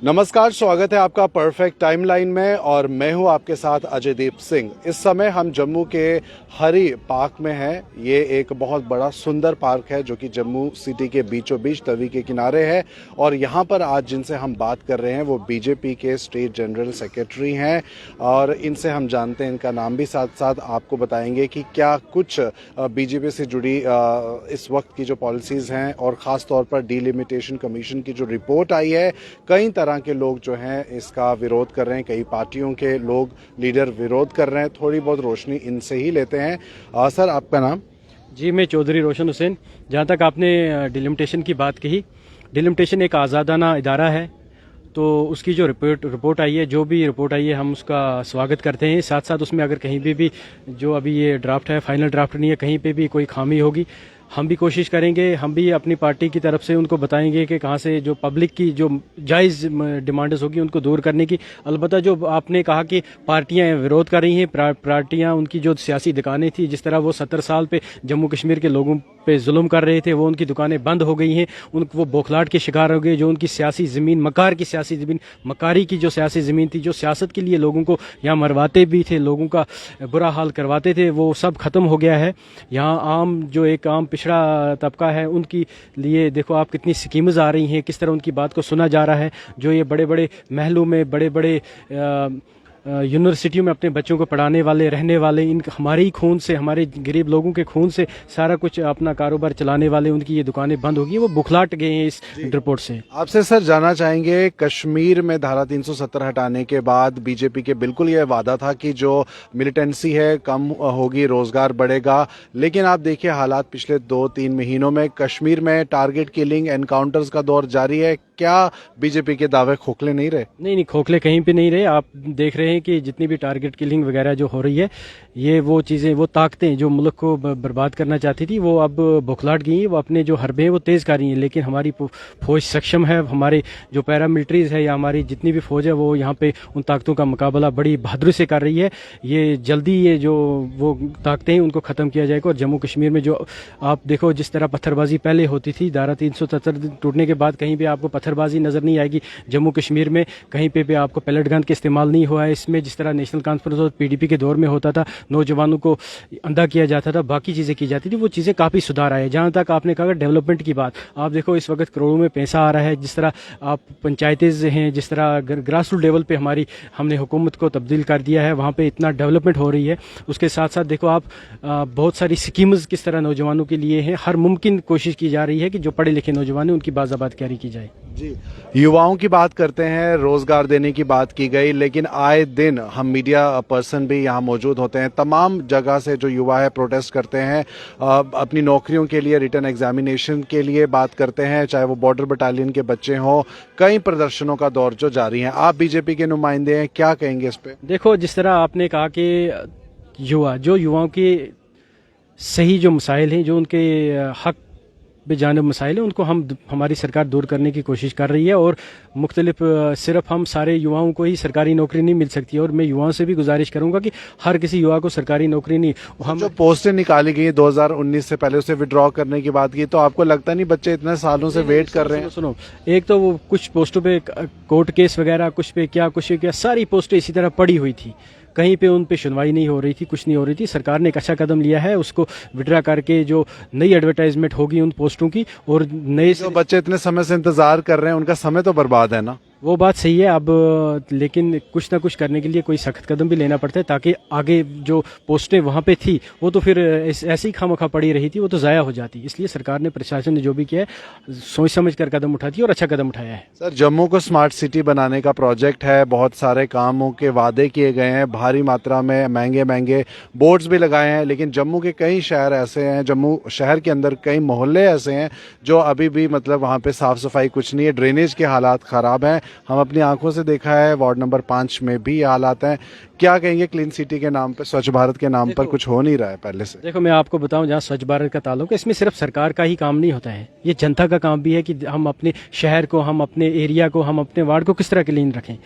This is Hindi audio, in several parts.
नमस्कार, स्वागत है आपका परफेक्ट टाइमलाइन में और मैं हूं आपके साथ अजयदीप सिंह। इस समय हम जम्मू के हरी पार्क में हैं। ये एक बहुत बड़ा सुंदर पार्क है जो कि जम्मू सिटी के बीचों बीच तवी के किनारे है और यहां पर आज जिनसे हम बात कर रहे हैं वो बीजेपी के स्टेट जनरल सेक्रेटरी हैं और इनसे हम जानते हैं, इनका नाम भी साथ साथ आपको बताएंगे कि क्या कुछ बीजेपी से जुड़ी इस वक्त की जो पॉलिसीज़ हैं और ख़ास तौर पर डीलिमिटेशन कमीशन की जो रिपोर्ट आई है, कई तरह के लोग जो हैं इसका विरोध कर रहे हैं, कई पार्टियों के लोग लीडर विरोध कर रहे हैं। थोड़ी बहुत रोशनी इनसे ही लेते हैं। सर, आपका नाम? जी, मैं चौधरी रोशन हुसैन। जहाँ तक आपने डिलिमिटेशन की बात कही, डिलिमिटेशन एक आज़ादाना इदारा है, तो उसकी जो रिपोर्ट आई है, जो भी रिपोर्ट आई है, हम उसका स्वागत करते हैं। साथ साथ उसमें अगर कहीं भी जो अभी ये ड्राफ्ट है, फाइनल ड्राफ्ट नहीं है, कहीं पे भी कोई खामी होगी, हम भी कोशिश करेंगे, हम भी अपनी पार्टी की तरफ से उनको बताएंगे कि कहाँ से जो पब्लिक की जो जायज़ डिमांड्स होगी उनको दूर करने की। अलबत्ता जो आपने कहा कि पार्टियां विरोध कर रही हैं, पार्टियां उनकी जो सियासी दुकानें थी, जिस तरह वो 70 साल पे जम्मू कश्मीर के लोगों पे जुल्म कर रहे थे, वो उनकी दुकानें बंद हो गई हैं, वो बौखलाहट के शिकार हो गए। जो उनकी सियासी ज़मीन, मकार की सियासी ज़मीन, मकारी की जो सियासी ज़मीन थी, जो सियासत के लिए लोगों को यहाँ मरवाते भी थे, लोगों का बुरा हाल करवाते थे, वो सब ख़त्म हो गया है। यहाँ आम जो एक आम पिछड़ा तबका है, उनकी लिए देखो आप कितनी स्कीम्स आ रही हैं, किस तरह उनकी बात को सुना जा रहा है। जो ये बड़े बड़े महलों में, बड़े बड़े यूनिवर्सिटियों में अपने बच्चों को पढ़ाने वाले, रहने वाले, इन हमारे ही खून से, हमारे गरीब लोगों के खून से सारा कुछ अपना कारोबार चलाने वाले, उनकी ये दुकानें बंद होगी, वो बुखलाट गए हैं इस रिपोर्ट से। आपसे सर जानना चाहेंगे, कश्मीर में धारा 370 हटाने के बाद बीजेपी के बिल्कुल ये वादा था कि जो मिलिटेंसी है कम होगी, रोजगार बढ़ेगा, लेकिन आप देखिए हालात पिछले 2-3 महीनों में कश्मीर में टारगेट किलिंग, एनकाउंटर्स का दौर जारी है। क्या बीजेपी के दावे खोखले नहीं रहे? नहीं, खोखले कहीं पे नहीं रहे। आप देख रहे हैं कि जितनी भी टारगेट किलिंग वगैरह जो हो रही है, ये वो चीज़ें, वो ताकतें जो मुल्क को बर्बाद करना चाहती थी, वो अब बौखलाट गई हैं। वो अपने जो हरबे हैं वो तेज़ कर रही हैं, लेकिन हमारी फौज सक्षम है। हमारे जो पैरामिलिट्रीज है या हमारी जितनी भी फौज है, वो यहाँ पे उन ताकतों का मुकाबला बड़ी बहादुरी से कर रही है। ये जल्दी ये जो वो ताकतें हैं उनको ख़त्म किया जाएगा। और जम्मू कश्मीर में जो आप देखो, जिस तरह पत्थरबाजी पहले होती थी, धारा 370 टूटने के बाद कहीं भी आपको पत्थरबाजी नज़र नहीं आएगी। जम्मू कश्मीर में कहीं पे भी आपको पैलेट गन का इस्तेमाल नहीं हुआ है। इसमें जिस तरह नेशनल कॉन्फ्रेंस और पीडीपी के दौर में होता था, नौजवानों को अंधा किया जाता था, बाकी चीज़ें की जाती थी, वो चीज़ें काफ़ी सुधार आए। जहाँ तक आपने कहा डेवलपमेंट की बात, आप देखो इस वक्त करोड़ों में पैसा आ रहा है। जिस तरह आप पंचायतें हैं, जिस तरह ग्रास रूट लेवल पे हमने हुकूमत को तब्दील कर दिया है, वहाँ पे इतना डेवलपमेंट हो रही है। उसके साथ साथ देखो आप बहुत सारी स्कीम्स किस तरह नौजवानों के लिए हैं। हर मुमकिन कोशिश की जा रही है कि जो पढ़े लिखे नौजवान हैं उनकी बाज़ाबात कैरी की जाए। जी, युवाओं की बात करते हैं, रोजगार देने की बात की गई, लेकिन आए दिन हम मीडिया पर्सन भी यहाँ मौजूद होते हैं। तमाम जगह से जो युवा है प्रोटेस्ट करते हैं, अपनी नौकरियों के लिए, रिटर्न एग्जामिनेशन के लिए बात करते हैं, चाहे वो बॉर्डर बटालियन के बच्चे हों। कई प्रदर्शनों का दौर जो जारी है, आप बीजेपी के नुमाइंदे हैं, क्या कहेंगे इस पे? देखो, जिस तरह आपने कहा कि युवाओं के सही जो मसाइल हैं, जो उनके हक बेजानिब मसाइल हैं, उनको हमारी सरकार दूर करने की कोशिश कर रही है। और मुख्तलिफ सिर्फ हम सारे युवाओं को ही सरकारी नौकरी नहीं मिल सकती। और मैं युवाओं से भी गुजारिश करूंगा कि हर किसी युवा को सरकारी नौकरी नहीं। हम जो पोस्टें निकाली गई 2019 से पहले, उसे विड्रॉ करने की बात की, तो आपको लगता नहीं बच्चे इतने सालों से वेट कर रहे हैं? सुनो, एक तो वो कुछ पोस्टों पे कोर्ट केस वगैरह, कुछ पे क्या, सारी पोस्टें इसी तरह पड़ी हुई थी, कहीं पे उन पे सुनवाई नहीं हो रही थी, कुछ नहीं हो रही थी। सरकार ने एक अच्छा कदम लिया है, उसको विड्रा करके जो नई एडवर्टाइजमेंट होगी उन पोस्टों की, और नए जो बच्चे इतने समय से इंतजार कर रहे हैं उनका समय तो बर्बाद है ना। वो बात सही है। अब लेकिन कुछ ना कुछ करने के लिए कोई सख्त कदम भी लेना पड़ता है, ताकि आगे जो पोस्टें वहाँ पे थी वो तो फिर ऐसे ही खामखा पड़ी रही थी, वो तो ज़ाया हो जाती। इसलिए सरकार ने, प्रशासन ने जो भी किया है, सोच समझ कर कदम उठाती है और अच्छा कदम उठाया है। सर, जम्मू को स्मार्ट सिटी बनाने का प्रोजेक्ट है, बहुत सारे कामों के वादे किए गए हैं, भारी मात्रा में महंगे महंगे बोर्ड्स भी लगाए हैं, लेकिन जम्मू के कई शहर ऐसे हैं, जम्मू शहर के अंदर कई मोहल्ले ऐसे हैं जो अभी भी मतलब वहाँ पे साफ सफाई कुछ नहीं है, ड्रेनेज के हालात ख़राब हैं। हम अपनी आंखों से देखा है, वार्ड नंबर 5 में भी ये हालात हैं। क्या कहेंगे क्लीन सिटी के नाम पर, स्वच्छ भारत के नाम पर कुछ हो नहीं रहा है पहले से? देखो, मैं आपको बताऊं, जहाँ स्वच्छ भारत का ताल्लुक है, इसमें सिर्फ सरकार का ही काम नहीं होता है, ये जनता का काम भी है कि हम अपने शहर को, हम अपने एरिया को, हम अपने वार्ड को किस तरह क्लीन रखें।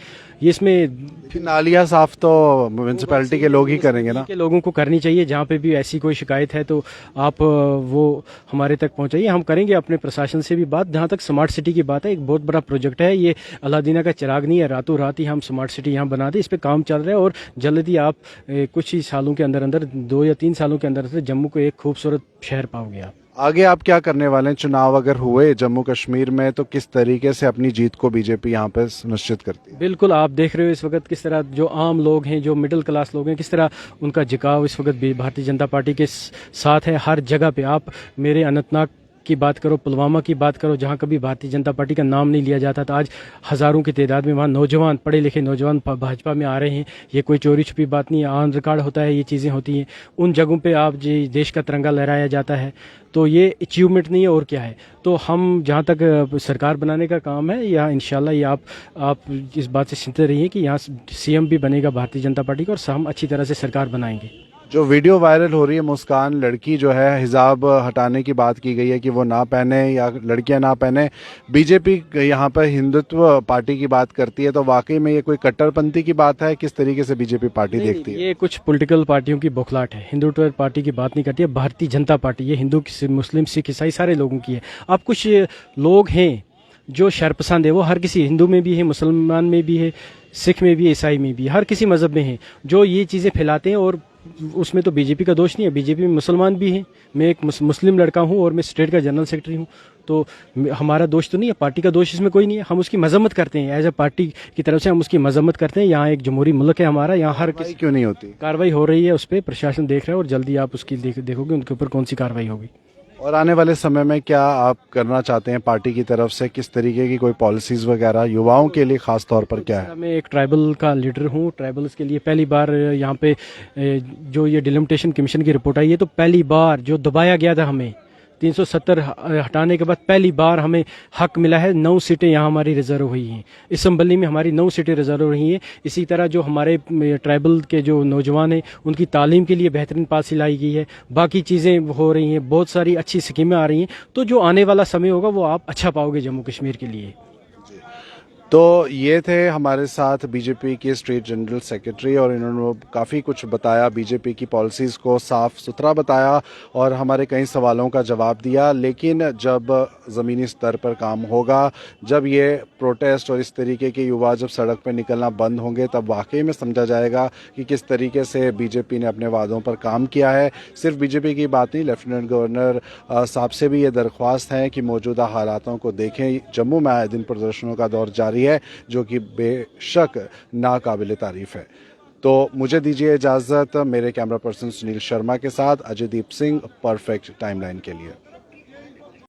ये इसमें नालियाँ साफ तो म्यूनसिपैलिटी के लोग ही करेंगे ना? के लोगों को करनी चाहिए। जहाँ पे भी ऐसी कोई शिकायत है तो आप वो हमारे तक पहुंचाइए, हम करेंगे अपने प्रशासन से भी बात। जहाँ तक स्मार्ट सिटी की बात है, एक बहुत बड़ा प्रोजेक्ट है ये, अलादीना का चिराग नहीं है, रातों रात ही हम स्मार्ट सिटी यहाँ बना दें, इस पर काम चल रहा है और जल्दी आप कुछ ही सालों के अंदर अंदर, 2 या 3 सालों के अंदर अंदर जम्मू को एक खूबसूरत शहर पाओगे आप। आगे आप क्या करने वाले हैं? चुनाव अगर हुए जम्मू कश्मीर में तो किस तरीके से अपनी जीत को बीजेपी यहाँ पे सुनिश्चित करती है? बिल्कुल, आप देख रहे हो इस वक्त किस तरह जो आम लोग हैं, जो मिडिल क्लास लोग हैं, किस तरह उनका झुकाव इस वक्त भारतीय जनता पार्टी के साथ है। हर जगह पे आप मेरे अनंतनाग की बात करो, पुलवामा की बात करो, जहां कभी भारतीय जनता पार्टी का नाम नहीं लिया जाता था, आज हजारों की तादाद में वहां नौजवान, पढ़े लिखे नौजवान भाजपा में आ रहे हैं। ये कोई चोरी छुपी बात नहीं है, ऑन रिकॉर्ड होता है, ये चीज़ें होती हैं। उन जगहों पे आप जी देश का तिरंगा लहराया जाता है, तो ये अचीवमेंट नहीं है और क्या है। तो हम जहाँ तक सरकार बनाने का काम है, या इंशाल्लाह ये आप इस बात से चिंतित रहिए कि यहाँ सीएम भी बनेगा भारतीय जनता पार्टी का, और हम अच्छी तरह से सरकार बनाएंगे। जो वीडियो वायरल हो रही है, मुस्कान लड़की जो है, हिजाब हटाने की बात की गई है कि वो ना पहने या लड़कियां ना पहने, बीजेपी यहाँ पर हिंदुत्व पार्टी की बात करती है, तो वाकई में ये कोई कट्टरपंथी की बात है? किस तरीके से बीजेपी पार्टी देखती है? ये कुछ पॉलिटिकल पार्टियों की बौखलाहट है, हिंदुत्व पार्टी की बात नहीं करती है भारतीय जनता पार्टी। ये हिंदू, मुस्लिम, सिख, ईसाई सारे लोगों की है। अब कुछ लोग हैं जो शरपसंद है, वो हर किसी, हिंदू में भी है, मुसलमान में भी है, सिख में भी है, ईसाई में भी, हर किसी मजहब में है, जो ये चीज़ें फैलाते हैं। और उसमें तो बीजेपी का दोष नहीं है, बीजेपी में मुसलमान भी हैं। मैं एक मुस्लिम लड़का हूं और मैं स्टेट का जनरल सेक्रेटरी हूं, तो हमारा दोष तो नहीं है, पार्टी का दोष इसमें कोई नहीं है। हम उसकी मजम्मत करते हैं, एज ए पार्टी की तरफ से हम उसकी मजम्मत करते हैं। यहाँ एक जमहूरी मुल्क है हमारा, यहाँ हर किसी क्यों नहीं होती कार्रवाई हो रही है, उस पर प्रशासन देख रहा है और जल्दी आप उसकी देखोगे उनके ऊपर कौन सी कार्रवाई होगी। और आने वाले समय में क्या आप करना चाहते हैं पार्टी की तरफ से? किस तरीके की कोई पॉलिसीज वगैरह युवाओं के लिए खास तौर पर क्या है? मैं एक ट्राइबल का लीडर हूँ, ट्राइबल्स के लिए पहली बार यहाँ पे जो ये डिलिमिटेशन कमीशन की रिपोर्ट आई है, तो पहली बार जो दबाया गया था हमें 370 हटाने के बाद पहली बार हमें हक मिला है। 9 सीटें यहाँ हमारी रिजर्व हुई हैं, असम्बली में हमारी 9 सीटें रिजर्व रही हैं। इसी तरह जो हमारे ट्राइबल के जो नौजवान हैं, उनकी तालीम के लिए बेहतरीन पॉलिसी लाई गई है, बाकी चीज़ें हो रही हैं, बहुत सारी अच्छी स्कीमें आ रही हैं। तो जो आने वाला समय होगा वो आप अच्छा पाओगे जम्मू कश्मीर के लिए। तो ये थे हमारे साथ बीजेपी के स्टेट जनरल सेक्रेटरी, और इन्होंने काफ़ी कुछ बताया, बीजेपी की पॉलिसीज़ को साफ सुथरा बताया और हमारे कई सवालों का जवाब दिया। लेकिन जब ज़मीनी स्तर पर काम होगा, जब ये प्रोटेस्ट और इस तरीके के युवा जब सड़क पर निकलना बंद होंगे, तब वाकई में समझा जाएगा कि किस तरीके से बीजेपी ने अपने वादों पर काम किया है। सिर्फ बीजेपी की बात नहीं, लेफ्टिनेंट गवर्नर साहब से भी ये दरख्वास्त है कि मौजूदा हालातों को देखें। जम्मू में आए दिन प्रदर्शनों का दौर जारी है, जो कि बेशक नाकाबिले तारीफ है। तो मुझे दीजिए इजाज़त, मेरे कैमरा पर्सन सुनील शर्मा के साथ अजयदीप सिंह, परफेक्ट टाइमलाइन के लिए।